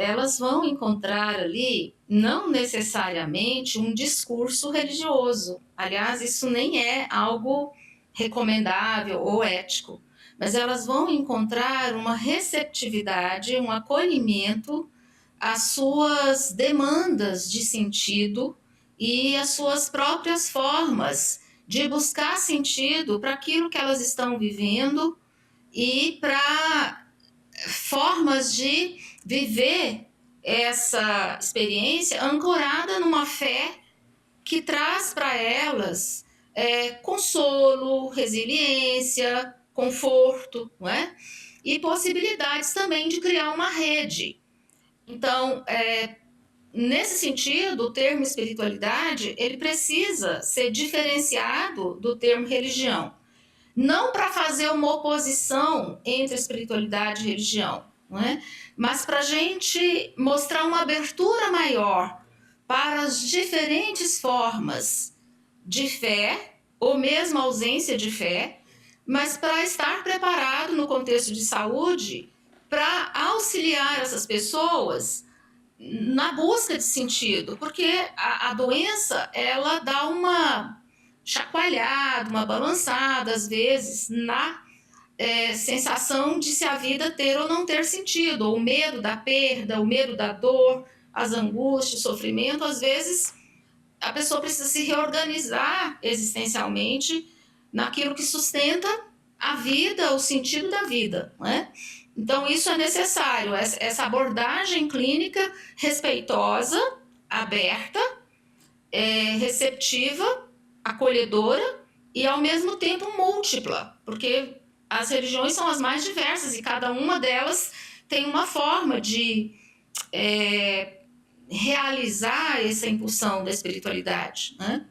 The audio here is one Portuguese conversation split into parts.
elas vão encontrar ali não necessariamente um discurso religioso. Aliás, isso nem é algo recomendável ou ético, mas elas vão encontrar uma receptividade, um acolhimento às suas demandas de sentido e às suas próprias formas de buscar sentido para aquilo que elas estão vivendo e para formas de viver essa experiência ancorada numa fé que traz para elas consolo, resiliência, conforto, não é? E possibilidades também de criar uma rede. Então, nesse sentido, o termo espiritualidade ele precisa ser diferenciado do termo religião. Não para fazer uma oposição entre espiritualidade e religião, não é? Mas para a gente mostrar uma abertura maior para as diferentes formas de fé, ou mesmo ausência de fé, mas para estar preparado no contexto de saúde para auxiliar essas pessoas na busca de sentido, porque a doença ela dá uma chacoalhada, uma balançada às vezes na sensação de se a vida ter ou não ter sentido, ou o medo da perda, o medo da dor, as angústias, o sofrimento. Às vezes a pessoa precisa se reorganizar existencialmente naquilo que sustenta a vida, o sentido da vida, não é? Então isso é necessário, essa abordagem clínica respeitosa, aberta, receptiva, acolhedora e ao mesmo tempo múltipla, porque as religiões são as mais diversas e cada uma delas tem uma forma de realizar essa impulsão da espiritualidade, né?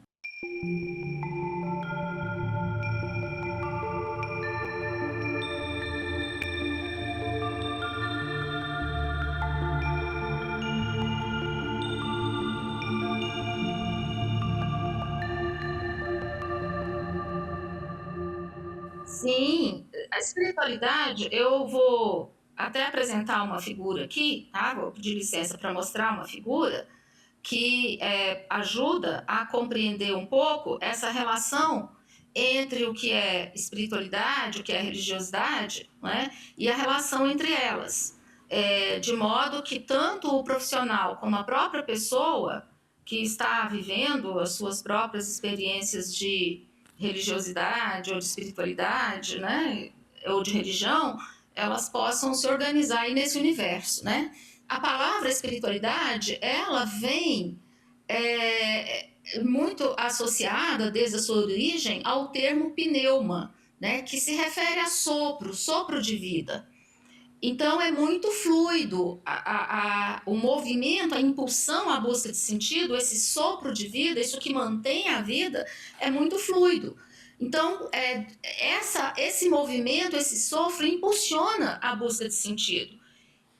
Sim, a espiritualidade, eu vou até apresentar uma figura aqui, tá? Vou pedir licença para mostrar uma figura que ajuda a compreender um pouco essa relação entre o que é espiritualidade, o que é religiosidade, né? E a relação entre elas. De modo que tanto o profissional como a própria pessoa que está vivendo as suas próprias experiências de religiosidade ou de espiritualidade, né? Ou de religião, elas possam se organizar aí nesse universo, né? A palavra espiritualidade, ela vem muito associada, desde a sua origem, ao termo pneuma, né, que se refere a sopro, sopro de vida. Então é muito fluido o movimento, a impulsão à busca de sentido, esse sopro de vida, isso que mantém a vida, é muito fluido. Então, esse movimento, esse sopro, impulsiona a busca de sentido.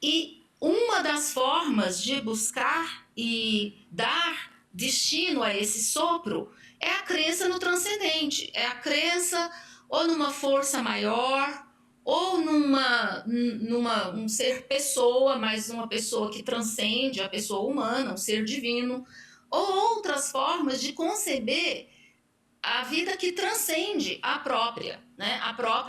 E uma das formas de buscar e dar destino a esse sopro é a crença no transcendente, é a crença ou numa força maior, ou um ser pessoa, mas uma pessoa que transcende a pessoa humana, um ser divino, ou outras formas de conceber a vida que transcende a própria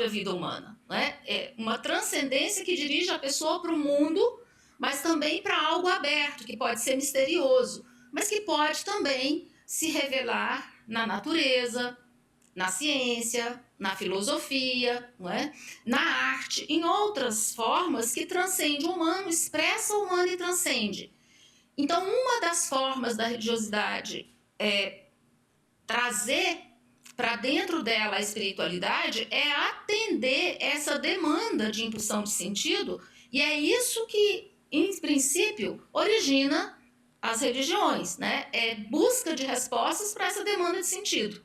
vida humana, né? É uma transcendência que dirige a pessoa para o mundo, mas também para algo aberto, que pode ser misterioso, mas que pode também se revelar na natureza, na ciência, na filosofia, não é? Na arte, em outras formas que transcende o humano, expressa o humano e transcende. Então, uma das formas da religiosidade é trazer para dentro dela a espiritualidade é atender essa demanda de impulsão de sentido, e é isso que, em princípio, origina as religiões, né? É busca de respostas para essa demanda de sentido.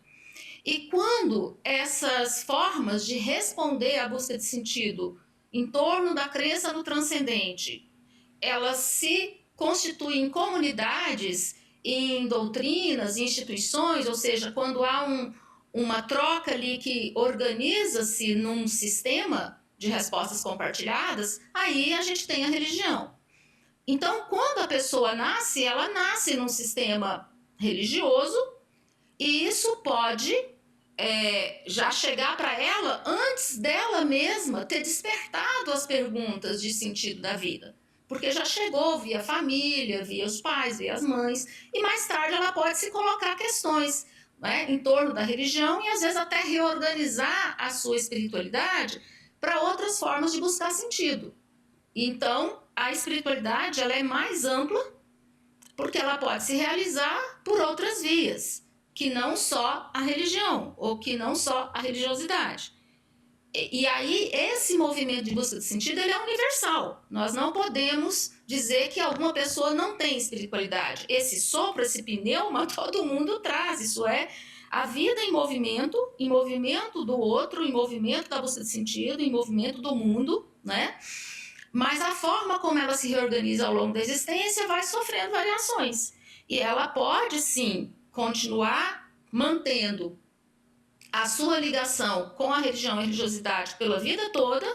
E quando essas formas de responder à busca de sentido em torno da crença no transcendente, elas se constituem em comunidades, em doutrinas, em instituições, ou seja, quando há uma troca ali que organiza-se num sistema de respostas compartilhadas, aí a gente tem a religião. Então, quando a pessoa nasce, ela nasce num sistema religioso e isso pode já chegar para ela antes dela mesma ter despertado as perguntas de sentido da vida. Porque já chegou via família, via os pais, via as mães, e mais tarde ela pode se colocar questões, né, em torno da religião e às vezes até reorganizar a sua espiritualidade para outras formas de buscar sentido. Então, a espiritualidade ela é mais ampla porque ela pode se realizar por outras vias, que não só a religião, ou que não só a religiosidade. E aí, esse movimento de busca de sentido, ele é universal. Nós não podemos dizer que alguma pessoa não tem espiritualidade. Esse sopro, esse pneuma, todo mundo traz. Isso é a vida em movimento do outro, em movimento da busca de sentido, em movimento do mundo, né? Mas a forma como ela se reorganiza ao longo da existência vai sofrendo variações. E ela pode, sim, continuar mantendo a sua ligação com a religião e a religiosidade pela vida toda,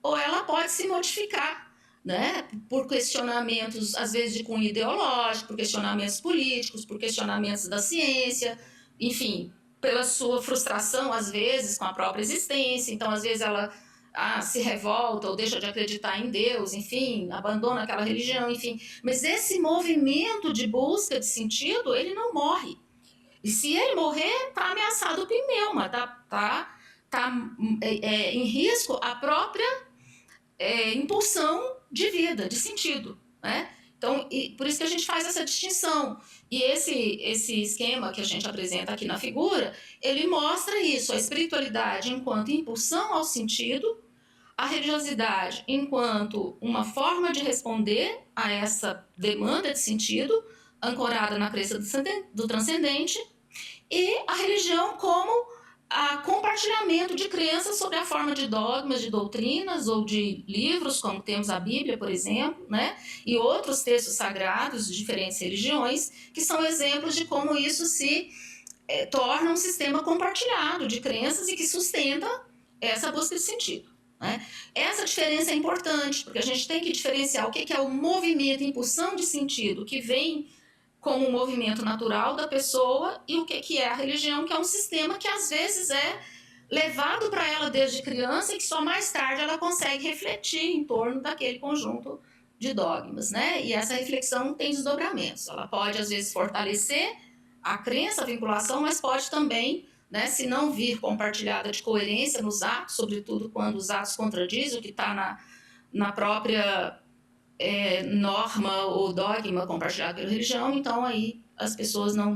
ou ela pode se modificar, né? Por questionamentos, às vezes, de cunho ideológico, por questionamentos políticos, por questionamentos da ciência, enfim, pela sua frustração, às vezes, com a própria existência. Então, às vezes, ela se revolta ou deixa de acreditar em Deus, enfim, abandona aquela religião, enfim. Mas esse movimento de busca de sentido, ele não morre. E se ele morrer, está ameaçado o pneuma, está em risco a própria impulsão de vida, de sentido, né? Então, por isso que a gente faz essa distinção. E esse esquema que a gente apresenta aqui na figura, ele mostra isso, a espiritualidade enquanto impulsão ao sentido, a religiosidade enquanto uma forma de responder a essa demanda de sentido, ancorada na crença do transcendente, e a religião como compartilhamento de crenças sobre a forma de dogmas, de doutrinas ou de livros, como temos a Bíblia, por exemplo, né? E outros textos sagrados de diferentes religiões, que são exemplos de como isso se torna um sistema compartilhado de crenças e que sustenta essa busca de sentido. Né? Essa diferença é importante, porque a gente tem que diferenciar o que é o movimento, impulsão de sentido, que vem como um movimento natural da pessoa, e o que é a religião, que é um sistema que às vezes é levado para ela desde criança e que só mais tarde ela consegue refletir em torno daquele conjunto de dogmas. Né? E essa reflexão tem desdobramentos. Ela pode, às vezes, fortalecer a crença, a vinculação, mas pode também, né, se não vir compartilhada de coerência nos atos, sobretudo quando os atos contradizem o que está na própria norma ou dogma compartilhado pela religião, então aí as pessoas não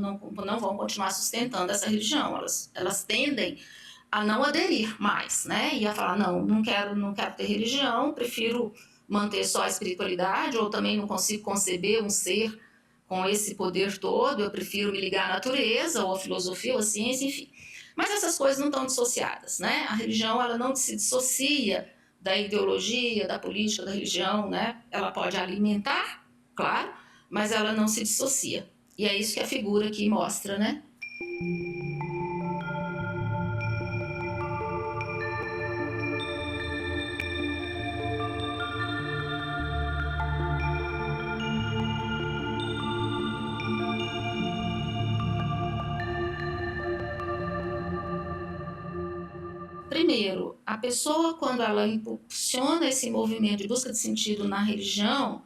vão continuar sustentando essa religião, elas tendem a não aderir mais, né, e a falar, não quero ter religião, prefiro manter só a espiritualidade, ou também não consigo conceber um ser com esse poder todo, eu prefiro me ligar à natureza, ou à filosofia, ou à ciência, enfim. Mas essas coisas não estão dissociadas, né? A religião, ela não se dissocia da ideologia, da política, da religião, né? Ela pode alimentar, claro, mas ela não se dissocia. E é isso que a figura aqui mostra, né? Primeiro, a pessoa, quando ela impulsiona esse movimento de busca de sentido na religião,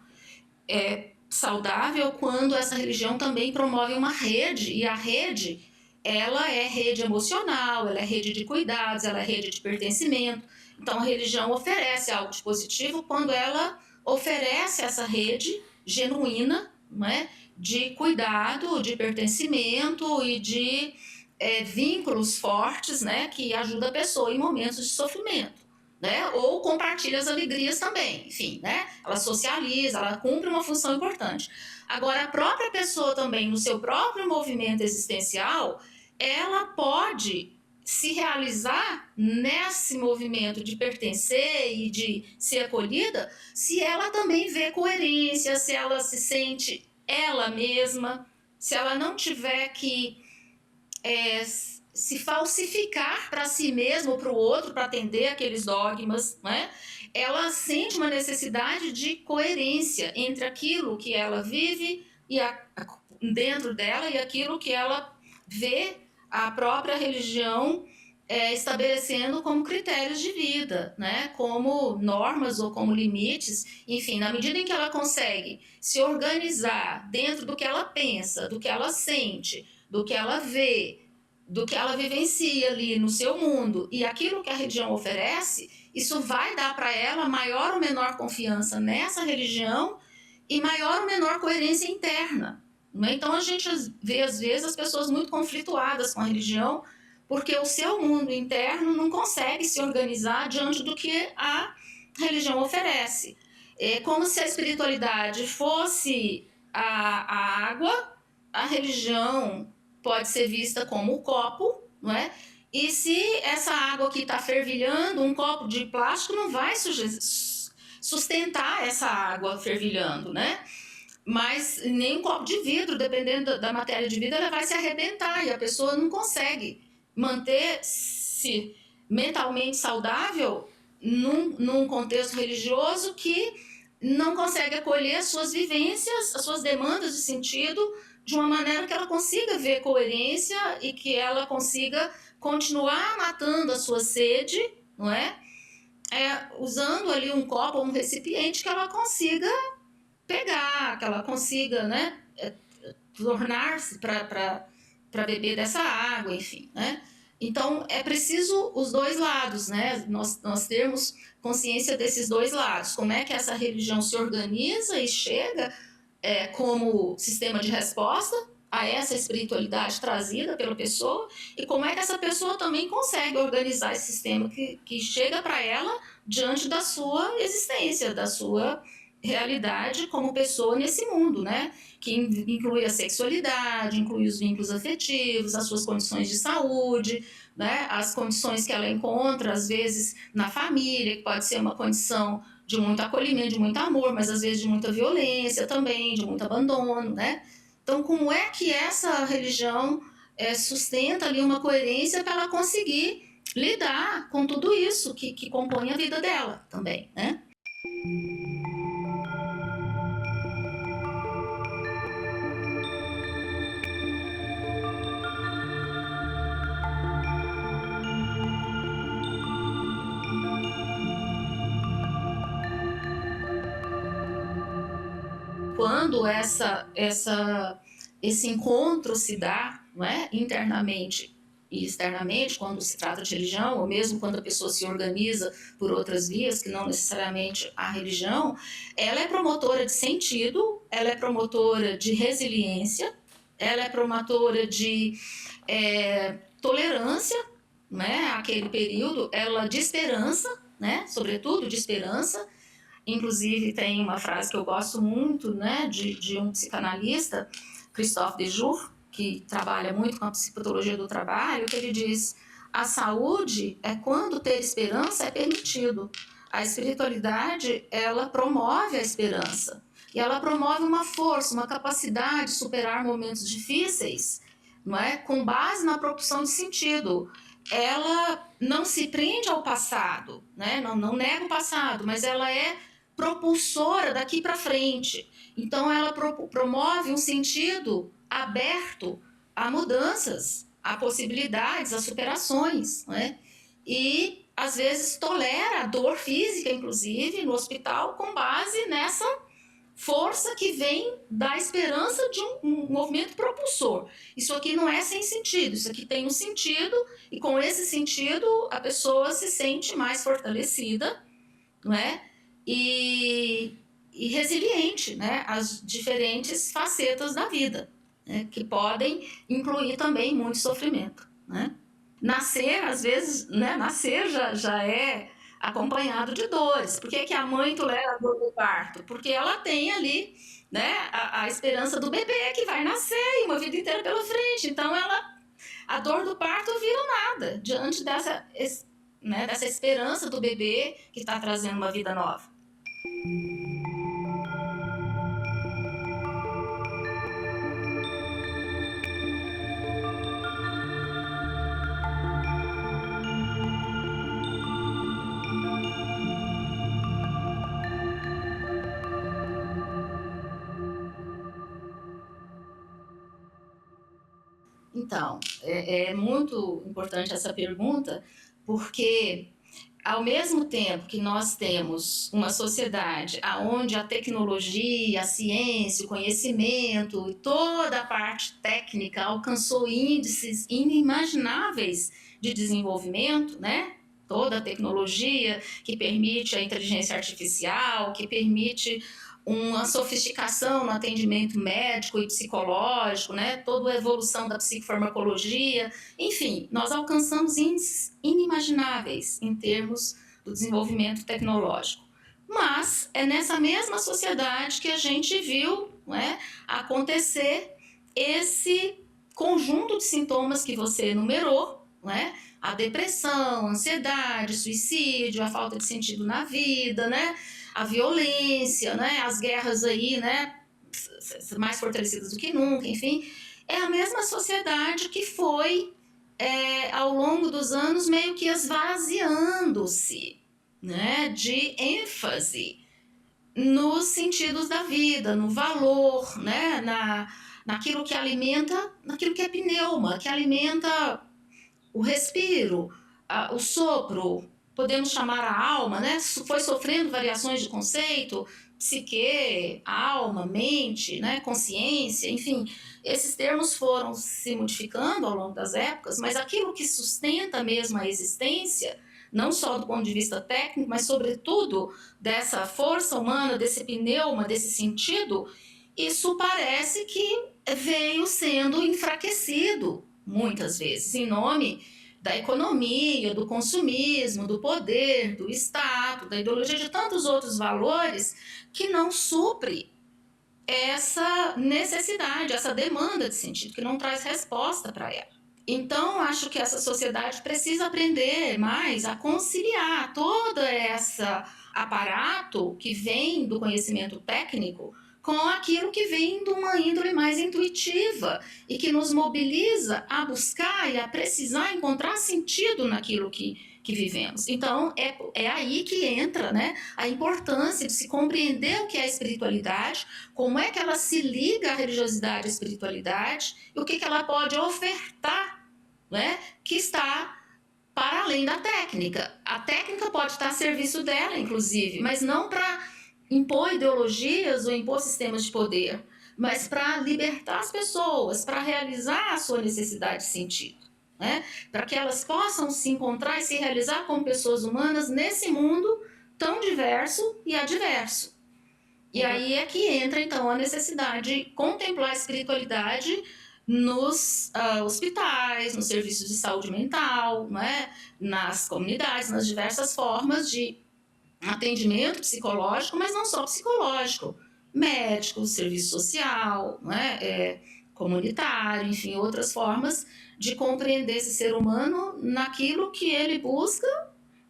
é saudável quando essa religião também promove uma rede, e a rede, ela é rede emocional, ela é rede de cuidados, ela é rede de pertencimento. Então, a religião oferece algo de positivo quando ela oferece essa rede genuína, né, de cuidado, de pertencimento e de vínculos fortes, né, que ajudam a pessoa em momentos de sofrimento. Né? Ou compartilha as alegrias também, enfim, né? Ela socializa, ela cumpre uma função importante. Agora, a própria pessoa também, no seu próprio movimento existencial, ela pode se realizar nesse movimento de pertencer e de ser acolhida, se ela também vê coerência, se ela se sente ela mesma, se ela não tiver que se falsificar para si mesmo ou para o outro, para atender aqueles dogmas, né? Ela sente uma necessidade de coerência entre aquilo que ela vive dentro dela e aquilo que ela vê a própria religião estabelecendo como critérios de vida, né? Como normas ou como limites. Enfim, na medida em que ela consegue se organizar dentro do que ela pensa, do que ela sente, do que ela vê, do que ela vivencia ali no seu mundo e aquilo que a religião oferece, isso vai dar para ela maior ou menor confiança nessa religião e maior ou menor coerência interna. Né? Então a gente vê às vezes as pessoas muito conflituadas com a religião porque o seu mundo interno não consegue se organizar diante do que a religião oferece. É como se a espiritualidade fosse a água, a religião pode ser vista como o copo, não é? E se essa água que está fervilhando, um copo de plástico não vai sustentar essa água fervilhando, né? Mas nem um copo de vidro, dependendo da matéria de vidro, ela vai se arrebentar e a pessoa não consegue manter-se mentalmente saudável num contexto religioso que não consegue acolher as suas vivências, as suas demandas de sentido de uma maneira que ela consiga ver coerência e que ela consiga continuar matando a sua sede, não é? Usando ali um copo ou um recipiente que ela consiga pegar, que ela consiga, né, tornar-se para beber dessa água, enfim, né? Então, é preciso os dois lados, né? Nós termos consciência desses dois lados. Como é que essa religião se organiza e chega como sistema de resposta a essa espiritualidade trazida pela pessoa e como é que essa pessoa também consegue organizar esse sistema que chega para ela diante da sua existência, da sua realidade como pessoa nesse mundo, né? Que inclui a sexualidade, inclui os vínculos afetivos, as suas condições de saúde, né? As condições que ela encontra, às vezes, na família, que pode ser uma condição de muito acolhimento, de muito amor, mas às vezes de muita violência também, de muito abandono, né? Então, como é que essa religião sustenta ali uma coerência para ela conseguir lidar com tudo isso que compõe a vida dela também, né? Quando esse encontro se dá, não é, internamente e externamente, quando se trata de religião, ou mesmo quando a pessoa se organiza por outras vias, que não necessariamente a religião, ela é promotora de sentido, ela é promotora de resiliência, ela é promotora de tolerância, né, aquele período, ela de esperança, né, sobretudo de esperança. Inclusive, tem uma frase que eu gosto muito, né, de um psicanalista, Christophe Dejour, que trabalha muito com a psicologia do trabalho, que ele diz: a saúde é quando ter esperança é permitido. A espiritualidade, ela promove a esperança. E ela promove uma força, uma capacidade de superar momentos difíceis, não é? Com base na propulsão de sentido. Ela não se prende ao passado, né? Não nega o passado, mas ela é propulsora daqui para frente. Então, ela promove um sentido aberto a mudanças, a possibilidades, a superações, né? E às vezes tolera a dor física, inclusive, no hospital, com base nessa força que vem da esperança de um movimento propulsor. Isso aqui não é sem sentido, isso aqui tem um sentido, e com esse sentido a pessoa se sente mais fortalecida, não é? E resiliente, né? Às diferentes facetas da vida, né? Que podem incluir também muito sofrimento, né? Nascer, às vezes, né? Nascer já é acompanhado de dores. Por que a mãe tolera a dor do parto? Porque ela tem ali, né, a esperança do bebê que vai nascer e uma vida inteira pela frente. Então, a dor do parto vira nada diante dessa esperança do bebê que está trazendo uma vida nova. Então, é muito importante essa pergunta, porque ao mesmo tempo que nós temos uma sociedade onde a tecnologia, a ciência, o conhecimento e toda a parte técnica alcançou índices inimagináveis de desenvolvimento, né? Toda a tecnologia que permite a inteligência artificial, que permite uma sofisticação no atendimento médico e psicológico, né? Toda a evolução da psicofarmacologia, enfim, nós alcançamos índices inimagináveis em termos do desenvolvimento tecnológico. Mas é nessa mesma sociedade que a gente viu, né, acontecer esse conjunto de sintomas que você enumerou, né? A depressão, a ansiedade, suicídio, a falta de sentido na vida, né? A violência, né? As guerras aí, né? Mais fortalecidas do que nunca, enfim. É a mesma sociedade que foi, ao longo dos anos, meio que esvaziando-se, né? De ênfase nos sentidos da vida, no valor, né? Naquilo que alimenta, naquilo que é pneuma, que alimenta o respiro, o sopro, podemos chamar a alma, né? Foi sofrendo variações de conceito, psique, alma, mente, né? Consciência, enfim, esses termos foram se modificando ao longo das épocas, mas aquilo que sustenta mesmo a existência, não só do ponto de vista técnico, mas sobretudo dessa força humana, desse pneuma, desse sentido, isso parece que veio sendo enfraquecido muitas vezes, em nome da economia, do consumismo, do poder, do status, da ideologia, de tantos outros valores que não supre essa necessidade, essa demanda de sentido, que não traz resposta para ela. Então, acho que essa sociedade precisa aprender mais a conciliar todo esse aparato que vem do conhecimento técnico com aquilo que vem de uma índole mais intuitiva e que nos mobiliza a buscar e a precisar encontrar sentido naquilo que vivemos. Então, é aí que entra, né, a importância de se compreender o que é a espiritualidade, como é que ela se liga à religiosidade e à espiritualidade, e o que ela pode ofertar, né, que está para além da técnica. A técnica pode estar a serviço dela, inclusive, mas não para impor ideologias ou impor sistemas de poder, mas para libertar as pessoas, para realizar a sua necessidade de sentido, né? Para que elas possam se encontrar e se realizar como pessoas humanas nesse mundo tão diverso e adverso. E aí é que entra, então, a necessidade de contemplar a espiritualidade nos hospitais, nos serviços de saúde mental, né? Nas comunidades, nas diversas formas de atendimento psicológico, mas não só psicológico, médico, serviço social, né, comunitário, enfim, outras formas de compreender esse ser humano naquilo que ele busca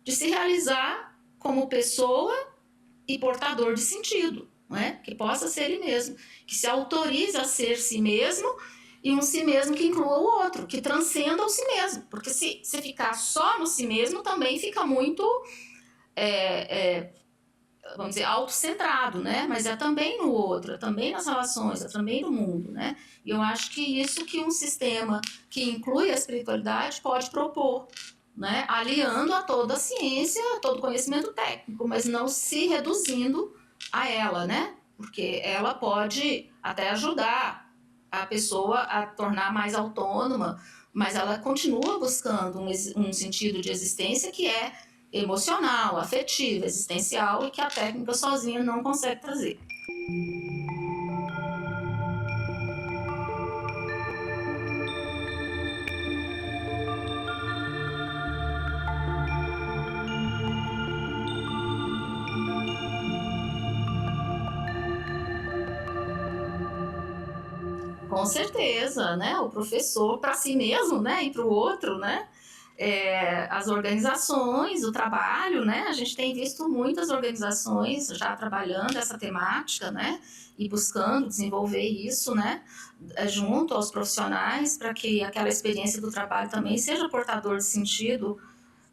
de se realizar como pessoa e portador de sentido, né, que possa ser ele mesmo, que se autorize a ser si mesmo e um si mesmo que inclua o outro, que transcenda o si mesmo, porque se ficar só no si mesmo também fica muito vamos dizer, autocentrado, né? Mas é também no outro, é também nas relações, é também no mundo, né? E eu acho que isso que um sistema que inclui a espiritualidade pode propor, né? Aliando a toda a ciência, a todo o conhecimento técnico, mas não se reduzindo a ela, né? Porque ela pode até ajudar a pessoa a tornar mais autônoma, mas ela continua buscando um sentido de existência que é emocional, afetivo, existencial e que a técnica sozinha não consegue trazer. Com certeza, né? O professor para si mesmo, né? E para o outro, né? As organizações, o trabalho, né? A gente tem visto muitas organizações já trabalhando essa temática, né? E buscando desenvolver isso, né? Junto aos profissionais, para que aquela experiência do trabalho também seja portador de sentido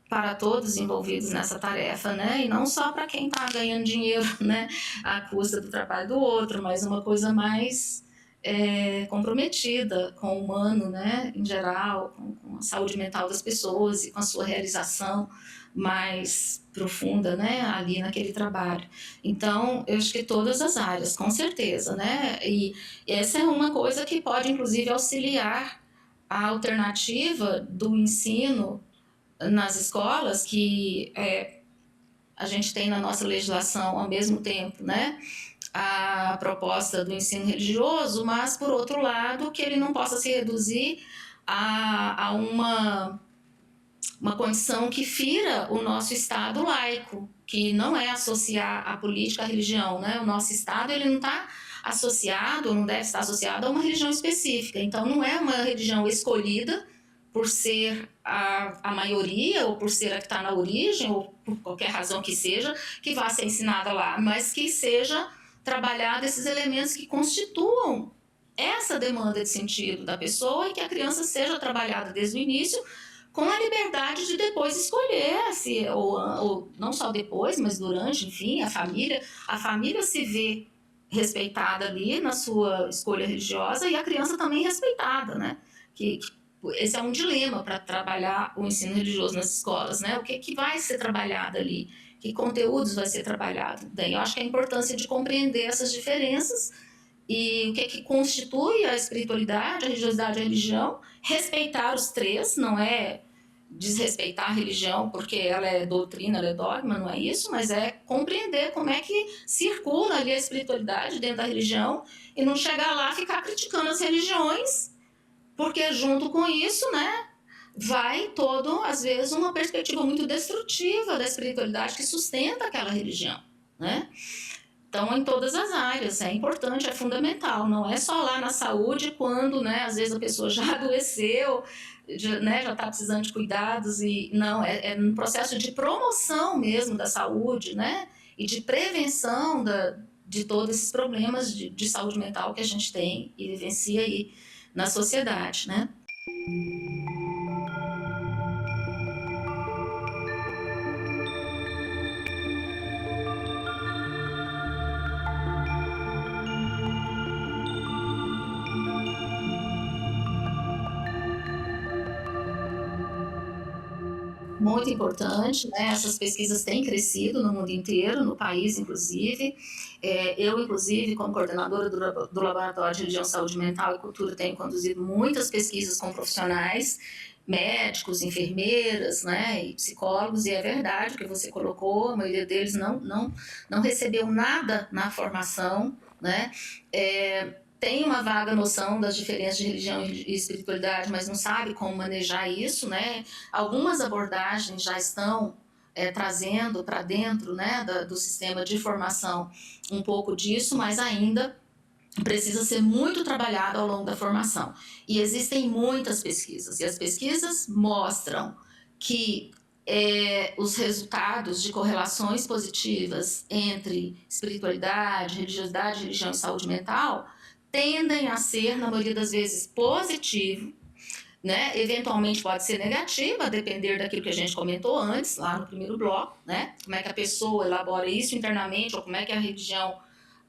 para todos envolvidos nessa tarefa, né? E não só para quem está ganhando dinheiro, né? À custa do trabalho do outro, mas uma coisa mais comprometida com o humano, né, em geral, com a saúde mental das pessoas e com a sua realização mais profunda, né, ali naquele trabalho. Então, eu acho que todas as áreas, com certeza, né, e essa é uma coisa que pode, inclusive, auxiliar a alternativa do ensino nas escolas, que a gente tem na nossa legislação ao mesmo tempo, né, a proposta do ensino religioso, mas, por outro lado, que ele não possa se reduzir a uma condição que fira o nosso Estado laico, que não é associar a política à religião, né? O nosso Estado ele não está associado, não deve estar associado a uma religião específica. Então, não é uma religião escolhida por ser a maioria, ou por ser a que está na origem, ou por qualquer razão que seja, que vá ser ensinada lá, mas que seja trabalhado esses elementos que constituam essa demanda de sentido da pessoa e que a criança seja trabalhada desde o início com a liberdade de depois escolher, se, ou não só depois, mas durante, enfim, a família se vê respeitada ali na sua escolha religiosa e a criança também respeitada, né? Esse é um dilema para trabalhar o ensino religioso nas escolas, né? O que vai ser trabalhado ali? Que conteúdos vai ser trabalhado? Daí eu acho que a importância de compreender essas diferenças e o que constitui a espiritualidade, a religiosidade e a religião, respeitar os três, não é desrespeitar a religião porque ela é doutrina, ela é dogma, não é isso, mas é compreender como é que circula ali a espiritualidade dentro da religião e não chegar lá e ficar criticando as religiões, porque junto com isso, né, vai todo, às vezes, uma perspectiva muito destrutiva da espiritualidade que sustenta aquela religião, né? Então, em todas as áreas, é importante, é fundamental, não é só lá na saúde, quando, né, às vezes a pessoa já adoeceu, já está precisando de cuidados, e não, é no processo de promoção mesmo da saúde, né, e de prevenção de todos esses problemas de saúde mental que a gente tem e vivencia aí na sociedade, né. Muito importante, né? Essas pesquisas têm crescido no mundo inteiro, no país, inclusive. Eu, inclusive, como coordenadora do Laboratório de Religião, Saúde Mental e Cultura, tenho conduzido muitas pesquisas com profissionais, médicos, enfermeiras, né, e psicólogos, e é verdade o que você colocou, a maioria deles não recebeu nada na formação, né? Tem uma vaga noção das diferenças de religião e espiritualidade, mas não sabe como manejar isso, né? Algumas abordagens já estão trazendo para dentro, né, do sistema de formação um pouco disso, mas ainda precisa ser muito trabalhado ao longo da formação. E existem muitas pesquisas, e as pesquisas mostram que os resultados de correlações positivas entre espiritualidade, religiosidade, religião e saúde mental tendem a ser, na maioria das vezes, positivo, né? Eventualmente pode ser negativo, a depender daquilo que a gente comentou antes, lá no primeiro bloco, né? Como é que a pessoa elabora isso internamente, ou como é que a religião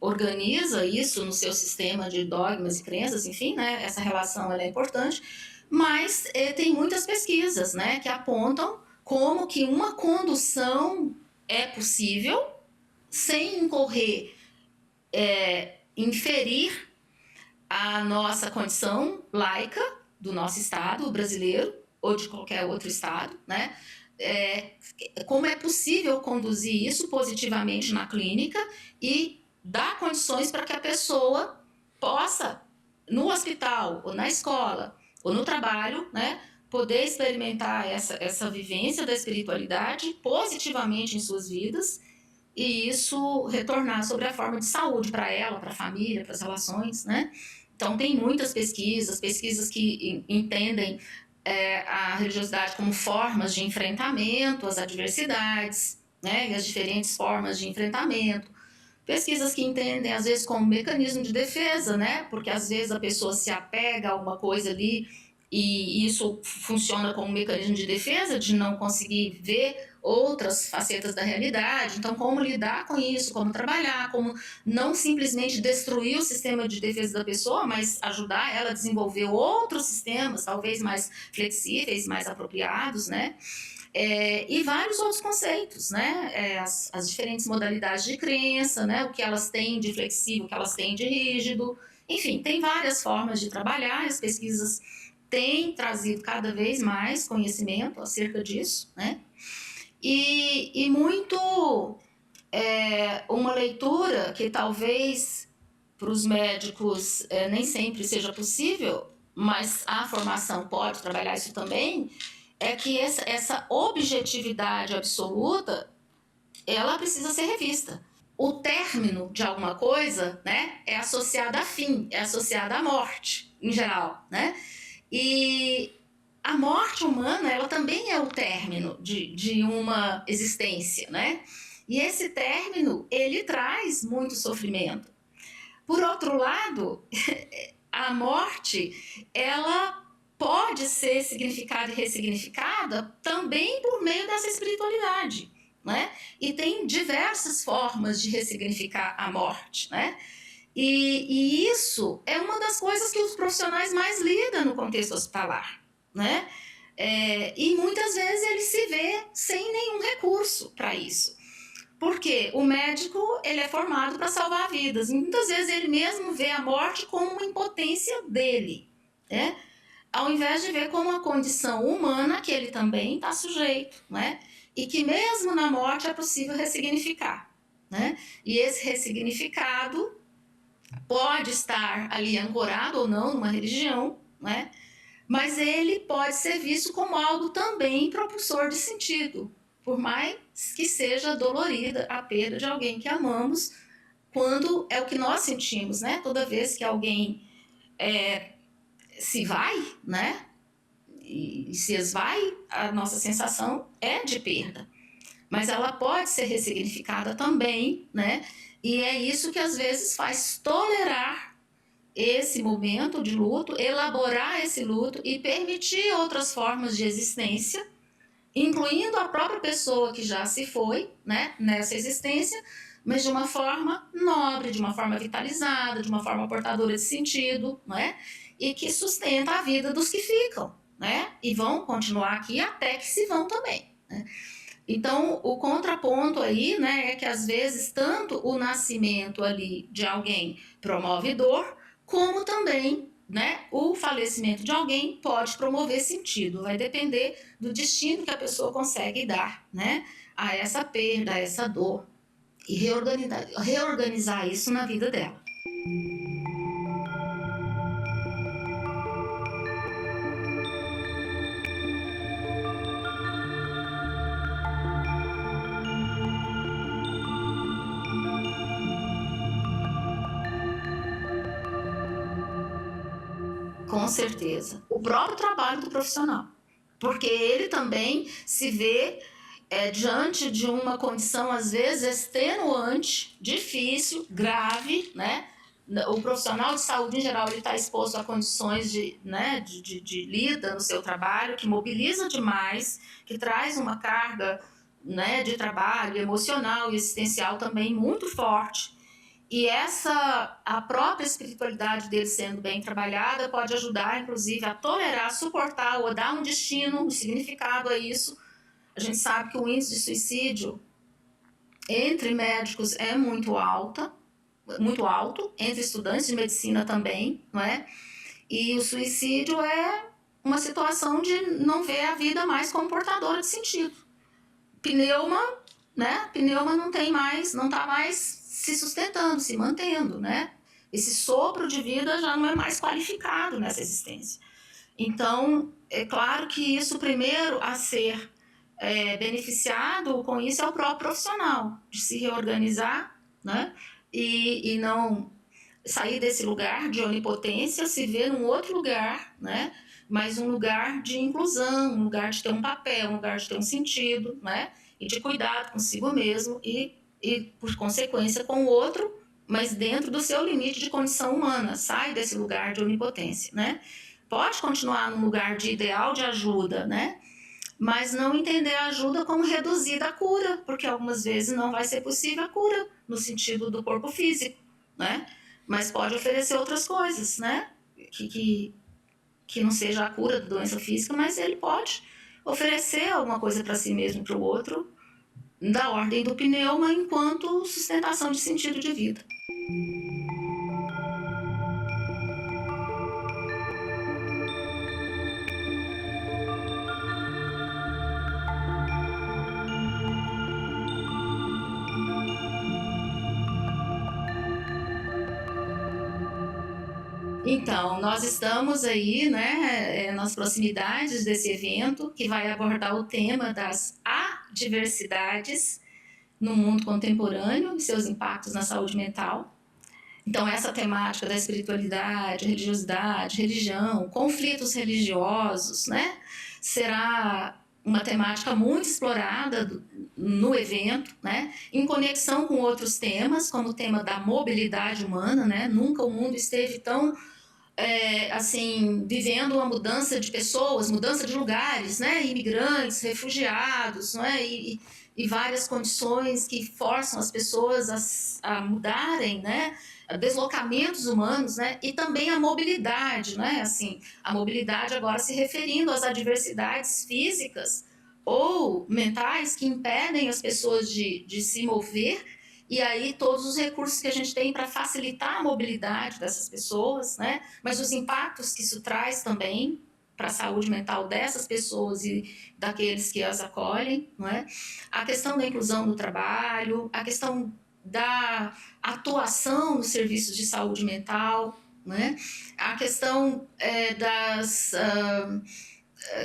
organiza isso no seu sistema de dogmas e crenças, enfim, né? Essa relação ela é importante, mas tem muitas pesquisas, né, que apontam como que uma condução é possível sem incorrer, inferir a nossa condição laica do nosso Estado, o brasileiro, ou de qualquer outro Estado, né? Como é possível conduzir isso positivamente na clínica e dar condições para que a pessoa possa, no hospital, ou na escola, ou no trabalho, né, poder experimentar essa vivência da espiritualidade positivamente em suas vidas, e isso retornar sobre a forma de saúde para ela, para a família, para as relações, né? Então, tem muitas pesquisas que entendem a religiosidade como formas de enfrentamento às adversidades, né, e as diferentes formas de enfrentamento. Pesquisas que entendem, às vezes, como mecanismo de defesa, né, porque às vezes a pessoa se apega a uma coisa ali e isso funciona como um mecanismo de defesa, de não conseguir ver outras facetas da realidade. Então, como lidar com isso, como trabalhar, como não simplesmente destruir o sistema de defesa da pessoa, mas ajudar ela a desenvolver outros sistemas, talvez mais flexíveis, mais apropriados, né? E vários outros conceitos, né? As diferentes modalidades de crença, né? O que elas têm de flexível, o que elas têm de rígido. Enfim, tem várias formas de trabalhar, as pesquisas têm trazido cada vez mais conhecimento acerca disso, né? E muito uma leitura que talvez para os médicos nem sempre seja possível, mas a formação pode trabalhar isso também, é que essa objetividade absoluta, ela precisa ser revista. O término de alguma coisa, né, é associado a fim, é associado à morte, em geral, né? E a morte humana, ela também é o término de uma existência, né? E esse término, ele traz muito sofrimento. Por outro lado, a morte, ela pode ser significada e ressignificada também por meio dessa espiritualidade, né? E tem diversas formas de ressignificar a morte, né? E isso é uma das coisas que os profissionais mais lidam no contexto hospitalar, né? E muitas vezes ele se vê sem nenhum recurso para isso. Porque o médico, ele é formado para salvar vidas. Muitas vezes ele mesmo vê a morte como uma impotência dele, né? Ao invés de ver como uma condição humana que ele também está sujeito, né? E que mesmo na morte é possível ressignificar, né? E esse ressignificado pode estar ali ancorado ou não numa religião, né? Mas ele pode ser visto como algo também propulsor de sentido, por mais que seja dolorida a perda de alguém que amamos, quando é o que nós sentimos, né? Toda vez que alguém se vai, né? E se esvai, a nossa sensação é de perda. Mas ela pode ser ressignificada também, né? E é isso que às vezes faz tolerar esse momento de luto, elaborar esse luto e permitir outras formas de existência, incluindo a própria pessoa que já se foi, né, nessa existência, mas de uma forma nobre, de uma forma vitalizada, de uma forma portadora de sentido, né, e que sustenta a vida dos que ficam, né, e vão continuar aqui até que se vão também, né. Então, o contraponto aí, né, é que às vezes tanto o nascimento ali de alguém promove dor, como também, né, o falecimento de alguém pode promover sentido. Vai depender do destino que a pessoa consegue dar, né, a essa perda, a essa dor, e reorganizar isso na vida dela. Com certeza. O próprio trabalho do profissional. Porque ele também se vê diante de uma condição, às vezes, extenuante, difícil, grave, né? O profissional de saúde, em geral, ele está exposto a condições de lida no seu trabalho, que mobiliza demais, que traz uma carga, né, de trabalho emocional e existencial também muito forte. E a própria espiritualidade dele sendo bem trabalhada pode ajudar, inclusive, a tolerar, suportar ou dar um destino, um significado a isso. A gente sabe que o índice de suicídio entre médicos é muito alto, entre estudantes de medicina também, não é? E o suicídio é uma situação de não ver a vida mais como portadora de sentido. Pneuma, né? Pneuma não está mais se sustentando, se mantendo, né? Esse sopro de vida já não é mais qualificado nessa existência. Então, é claro que isso primeiro a ser beneficiado com isso é o próprio profissional, de se reorganizar, né? E não sair desse lugar de onipotência, se ver num outro lugar, né? Mas um lugar de inclusão, um lugar de ter um papel, um lugar de ter um sentido, né? E de cuidado consigo mesmo e por consequência com o outro, mas dentro do seu limite de condição humana, sai desse lugar de onipotência, né? pode continuar num lugar de ideal de ajuda, né? Mas não entender a ajuda como reduzida à cura, porque algumas vezes não vai ser possível a cura no sentido do corpo físico, né? Mas pode oferecer outras coisas, né? Que não seja a cura da doença física, mas ele pode oferecer alguma coisa para si mesmo e para o outro, da ordem do pneuma, enquanto sustentação de sentido de vida. Então, nós estamos aí, né, nas proximidades desse evento, que vai abordar o tema das adversidades no mundo contemporâneo e seus impactos na saúde mental. Então, essa temática da espiritualidade, religiosidade, religião, conflitos religiosos, né, será uma temática muito explorada no evento, né, em conexão com outros temas, como o tema da mobilidade humana, né, nunca o mundo esteve tão assim, vivendo uma mudança de pessoas, mudança de lugares, né? Imigrantes, refugiados, né? E várias condições que forçam as pessoas a mudarem, né? Deslocamentos humanos, né? E também a mobilidade, né? Assim, a mobilidade agora se referindo às adversidades físicas ou mentais que impedem as pessoas de se mover. E aí todos os recursos que a gente tem para facilitar a mobilidade dessas pessoas, né? Mas os impactos que isso traz também para a saúde mental dessas pessoas e daqueles que as acolhem, não é? A questão da inclusão no trabalho, a questão da atuação nos serviços de saúde mental, né? A questão das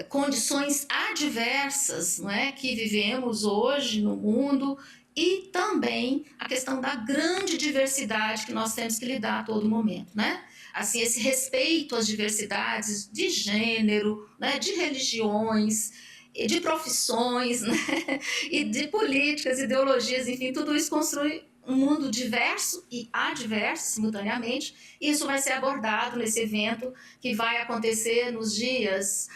condições adversas, não é, que vivemos hoje no mundo, e também a questão da grande diversidade que nós temos que lidar a todo momento, né? Assim, esse respeito às diversidades de gênero, né, de religiões, de profissões, né, e de políticas, ideologias, enfim, tudo isso constrói um mundo diverso e adverso simultaneamente. E isso vai ser abordado nesse evento que vai acontecer nos dias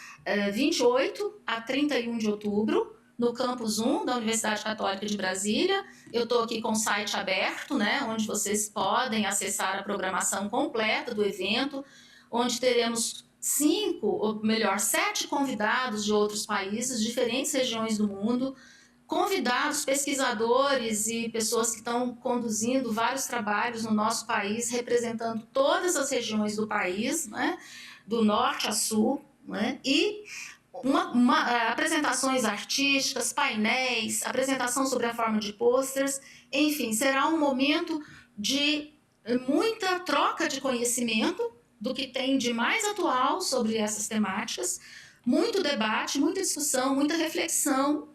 28 a 31 de outubro, no Campus 1 da Universidade Católica de Brasília. Eu estou aqui com o site aberto, né, onde vocês podem acessar a programação completa do evento, onde teremos 7 convidados de outros países, diferentes regiões do mundo, convidados, pesquisadores e pessoas que estão conduzindo vários trabalhos no nosso país, representando todas as regiões do país, né, do norte a sul, né, e apresentações artísticas, painéis, apresentação sobre a forma de posters, enfim, será um momento de muita troca de conhecimento do que tem de mais atual sobre essas temáticas, muito debate, muita discussão, muita reflexão,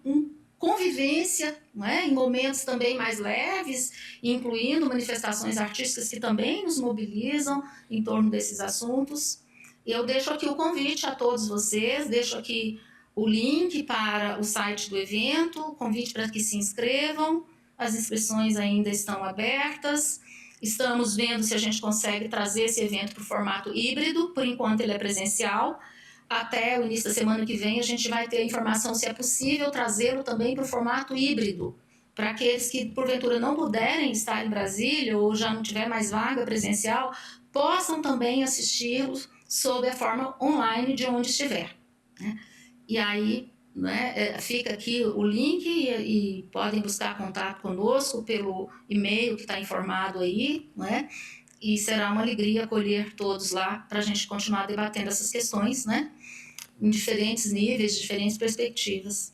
convivência, né, em momentos também mais leves, incluindo manifestações artísticas que também nos mobilizam em torno desses assuntos. Eu deixo aqui o convite a todos vocês, deixo aqui o link para o site do evento, o convite para que se inscrevam, as inscrições ainda estão abertas. Estamos vendo se a gente consegue trazer esse evento para o formato híbrido, por enquanto ele é presencial. Até o início da semana que vem a gente vai ter a informação se é possível trazê-lo também para o formato híbrido, para aqueles que porventura não puderem estar em Brasília ou já não tiver mais vaga presencial, possam também assisti-lo sob a forma online de onde estiver, né? E aí, né, fica aqui o link e podem buscar contato conosco pelo e-mail que está informado aí, né? E será uma alegria acolher todos lá para a gente continuar debatendo essas questões, né? Em diferentes níveis, diferentes perspectivas.